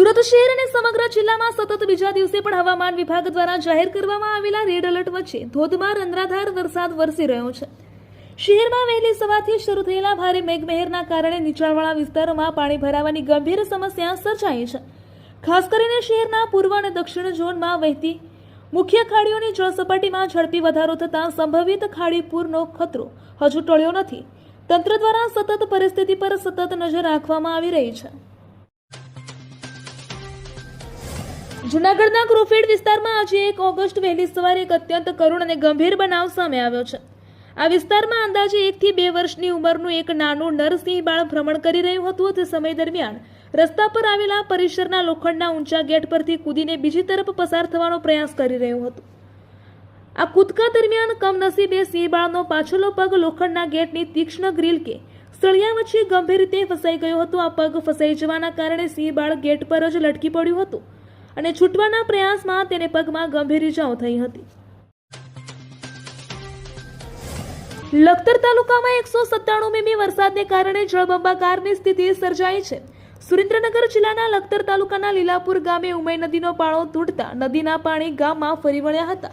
સુરત શહેર અને સમગ્ર જિલ્લામાં સતત બીજા દિવસે પણ હવામાન વિભાગ દ્વારા જાહેર કરવામાં આવેલા રેડ એલર્ટ વચ્ચે ધોધમાર અનરાધાર વરસાદ વરસી રહ્યો છે। શહેરમાં વહેલી સવારથી શરૂ થયેલા ભારે મેઘમહેરના કારણે નીચાણવાળા વિસ્તારોમાં પાણી ભરાવાની ગંભીર સમસ્યા સર્જાઈ છે। ખાસ કરીને શહેરના પૂર્વ અને દક્ષિણ ઝોનમાં વહેતી મુખ્ય ખાડીઓની જળસપાટીમાં ઝડપી વધારો થતાં સંભવિત ખાડી પૂરનો ખતરો હજુ ટળ્યો નથી। તંત્ર દ્વારા સતત પરિસ્થિતિ પર સતત નજર રાખવામાં આવી રહી છે। જૂનાગઢના ક્રોફેડ વિસ્તારમાં આજે 1 ઓગસ્ટ વહેલી સવારે એક અત્યંત કરુણ અને ગંભીર બનાવ સામે આવ્યો છે। આ વિસ્તારમાં અંદાજે 1 થી 2 વર્ષની ઉંમરનું એક નાનું નરસિંહ બાળ ભ્રમણ કરી રહ્યું હતું। તે સમય દરમિયાન રસ્તા પર આવેલા પરિસરના લોખંડના ઊંચા ગેટ પરથી કૂદીને બીજી તરફ પસાર થવાનો પ્રયાસ કરી રહ્યું હતું। આ કૂદકા દરમિયાન કમનસીબે સિંહ બાળનો પાછળનો પગ લોખંડના ગેટની તીક્ષ્ણ ગ્રીલ કે સળિયા વચ્ચે ગંભીર રીતે ફસાઈ ગયો હતો। આ પગ ફસાઈ જવાના કારણે સિંહ બાળ ગેટ પર જ લટકી પડ્યું હતું અને છૂટવાના પ્રયાસમાં તેને પગમાં ગંભીર ઇજાઓ થઈ હતી। લખતર તાલુકામાં 197 મીમી વરસાદને કારણે જળબંબાકારની સ્થિતિ સર્જાઈ છે। સુરેન્દ્રનગર જિલ્લાના લખતર તાલુકાના લીલાપુર ગામે ઉમઈ નદીનો પાળો તૂટતા નદીના પાણી ગામમાં ફરી વળ્યા હતા।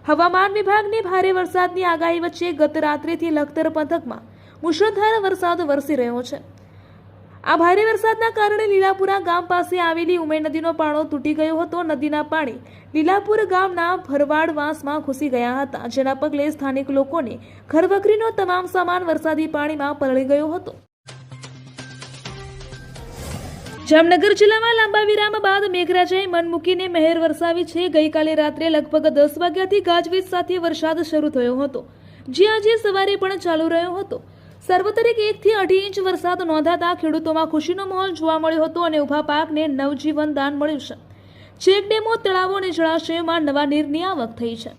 હવામાન વિભાગની ભારે વરસાદની આગાહી વચ્ચે ગત રાત્રિથી લખતર પંથકમાં મુશળધાર વરસાદ વરસી રહ્યો છે। આ ભારે વરસાદના કારણે લીલાપુરા ગામ પાસે આવેલી ઉમઈ નદીનો પાળો તૂટી ગયો હતો। નદીના પાણી લીલાપુર ગામના ભરવાડવાસમાં ઘૂસી ગયા હતા, જેના પગલે સ્થાનિક લોકોને ઘરવખરીનો તમામ સામાન વરસાદી પાણીમાં પલળી ગયો હતો। જામનગર જિલ્લામાં લાંબા વિરામ બાદ મેઘરાજાએ મન મૂકીને મહેર વરસાવી છે। ગઈકાલે રાત્રે લગભગ 10 વાગ્યાથી ગાજવીજ સાથે વરસાદ શરૂ થયો હતો, જે આજે સવારે પણ ચાલુ રહ્યો હતો। સર્વત્રિક 1 થી 2.5 ઇંચ વરસાદ નોંધાતા ખેડૂતોમાં ખુશીનો માહોલ જોવા મળ્યો હતો અને ઉભા પાકને નવજીવન દાન મળ્યું છે। ચેક ડેમો, તળાવો અને જળાશયોમાં નવા નીરની આવક થઈ છે।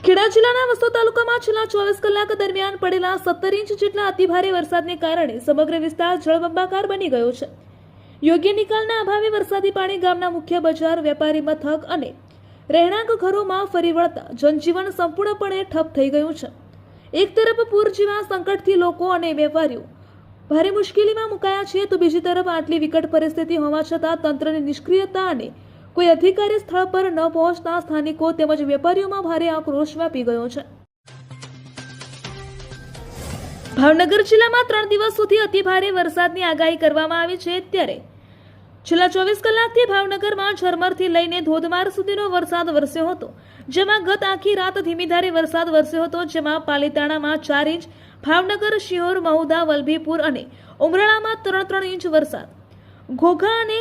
ખેડા જિલ્લાના વસ્તુ તાલુકામાં છેલ્લા 24 કલાક દરમિયાન પડેલા 17 ઇંચ જેટલા અતિભારે વરસાદને કારણે સમગ્ર વિસ્તાર જળબંબાકાર બની ગયો છે। યોગ્ય નિકાલના અભાવે વરસાદી પાણી ગામના મુખ્ય બજાર, વેપારી મથક અને રહેણાંક ઘરોમાં ફરી વળતા જનજીવન સંપૂર્ણપણે ઠપ થઈ ગયું છે। એક તરફ પૂર જેવા સંકટથી લોકો અને વેપારીઓ ભારે મુશ્કેલીમાં મુકાયા છે, તો બીજી તરફ આટલી વિકટ પરિસ્થિતિ હોવા છતાં તંત્રની નિષ્ક્રિયતા અને કોઈ અધિકારી સ્થળ પર ન પહોંચતા સ્થાનિકો તેમજ વેપારીઓમાં ભારે આક્રોશ વ્યાપી ગયો છે। ભાવનગર જિલ્લામાં 3 દિવસ સુધી અતિભારે વરસાદની આગાહી કરવામાં આવી છે, ત્યારે છેલ્લા 24 કલાકથી ભાવનગરમાં ઝરમરથી લઈને ધોધમાર સુધીનો વરસાદ વરસ્યો હતો, જેમાં ગત આખી રાત ધીમીધારે વરસાદ વરસ્યો હતો, જેમાં પાલીતાણામાં 4 ઇંચ, ભાવનગર, શિહોર, મહુધા, વલભીપુર અને ઉમરાળામાં 3 ઇંચ વરસાદ, ઘોઘા અને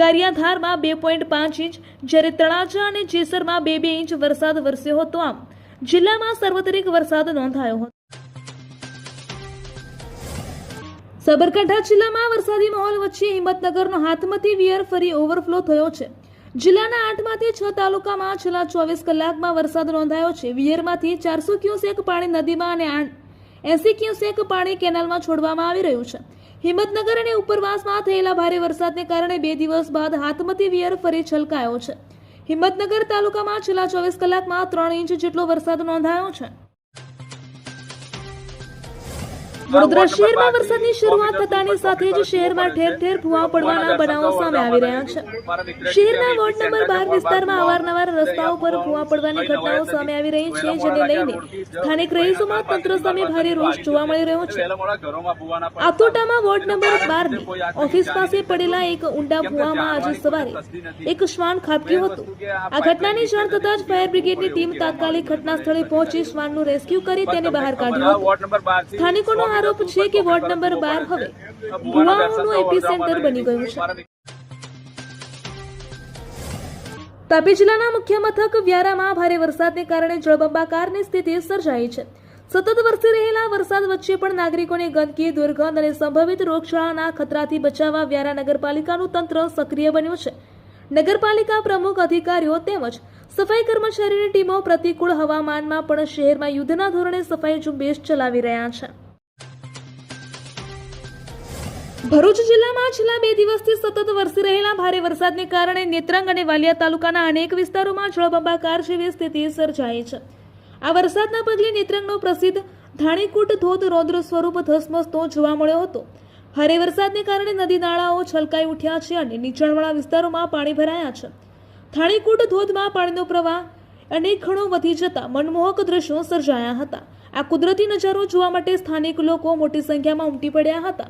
ગારિયાધારમાં 2.5 ઇંચ, જ્યારે તળાજા અને જેસરમાં 2 ઇંચ વરસાદ વરસ્યો હતો। આમ જિલ્લામાં સર્વત્રિક વરસાદ નોંધાયો હતો। સાબરકાંઠા જિલ્લામાં વરસાદી માહોલ વચ્ચે હિંમતનગરનો હાથમતી વિયર ફરી ઓવરફ્લો થયો છે। જિલ્લાના 8 માંથી 6 તાલુકામાં છેલ્લા 24 કલાકમાં વરસાદ નોંધાયો છે। વિયરમાંથી 400 ક્યુસેક પાણી નદીમાં અને 80 ક્યુસેક પાણી કેનાલમાં છોડવામાં આવી રહ્યું છે। હિંમતનગર અને ઉપરવાસમાં થયેલા ભારે વરસાદને કારણે 2 દિવસ બાદ હાથમતી વિયર ફરી છલકાયો છે। હિંમતનગર તાલુકામાં છેલ્લા 24 કલાકમાં 3 ઇંચ જેટલો વરસાદ નોંધાયો છે। વડોદરા શહેરમાં વરસાદની શરૂઆત થતાની સાથે જ શહેરમાં ઠેર ઠેર ભૂવા પડવાના બનાવો સામે આવી રહ્યા છે। શહેરના વોર્ડ નંબર 12 વિસ્તારમાં અવારનવાર રસ્તાઓ પર ભૂવા પડવાની ઘટનાઓ સામે આવી રહી છે, જેને લઈને સ્થાનિક રહીશોમાં તંત્ર સામે ભારે રોષ જોવા મળી રહ્યો છે। આથોટામાં વોર્ડ નંબર 12 ની ઓફિસ પાસે પડેલા એક ઊંડા ભૂવામાં આજે સવારે એક શ્વાન ખાબક્યું હતું। આ ઘટનાની જાણ થતાં જ ફાયર બ્રિગેડની ટીમ તાત્કાલિક ઘટના સ્થળે પહોંચી શ્વાનનું રેસ્ક્યુ કરી તેને બહાર કાઢ્યું હતું। સ્થાનિકોનો આરોપ છે કે વોર્ડ નંબર 12 હવે ભૂવાઓનું એપિસેન્ટર બની ગયું છે। તાપી જિલ્લાના મુખ્ય મથક વ્યારામાં ભારે વરસાદને કારણે જળબંબાકારની સ્થિતિ સર્જાઈ છે। સતત વરસી રહેલા વરસાદ વચ્ચે પણ નાગરિકોને ગંદકી, દુર્ગંધ અને સંભવિત રોગચાળાના ખતરાથી બચાવવા વ્યારા નગરપાલિકાનું તંત્ર સક્રિય બન્યું છે। નગરપાલિકા પ્રમુખ, અધિકારીઓ તેમજ સફાઈ કર્મચારીની ટીમો પ્રતિકૂળ હવામાનમાં પણ શહેરમાં યુદ્ધના ધોરણે સફાઈ ઝુંબેશ ચલાવી રહ્યા છે। ભરૂચ જિલ્લામાં છેલ્લા 2 દિવસથી સતત વરસી રહેલા ભારે વરસાદને કારણે નેત્રંગ અને વાલિયા તાલુકાના અનેક વિસ્તારોમાં જળબંબાકાર જેવી સ્થિતિ સર્જાઈ છે। આ વરસાદના પગલે નેત્રંગનો પ્રસિદ્ધ ધાણીકૂટ ધોધ રૌદ્ર સ્વરૂપ ધસમસતો જોવા મળ્યો હતો। ભારે વરસાદને કારણે નદી નાળાઓ છલકાઈ ઉઠ્યા છે અને નીચાણવાળા વિસ્તારોમાં પાણી ભરાયા છે. થાણીકૂટ ધોધમાં પાણીનો પ્રવાહ અનેક ખણો વધી જતા મનમોહક દ્રશ્યો સર્જાયા હતા. આ કુદરતી નજારો જોવા માટે સ્થાનિક લોકો મોટી સંખ્યામાં ઉમટી પડ્યા હતા.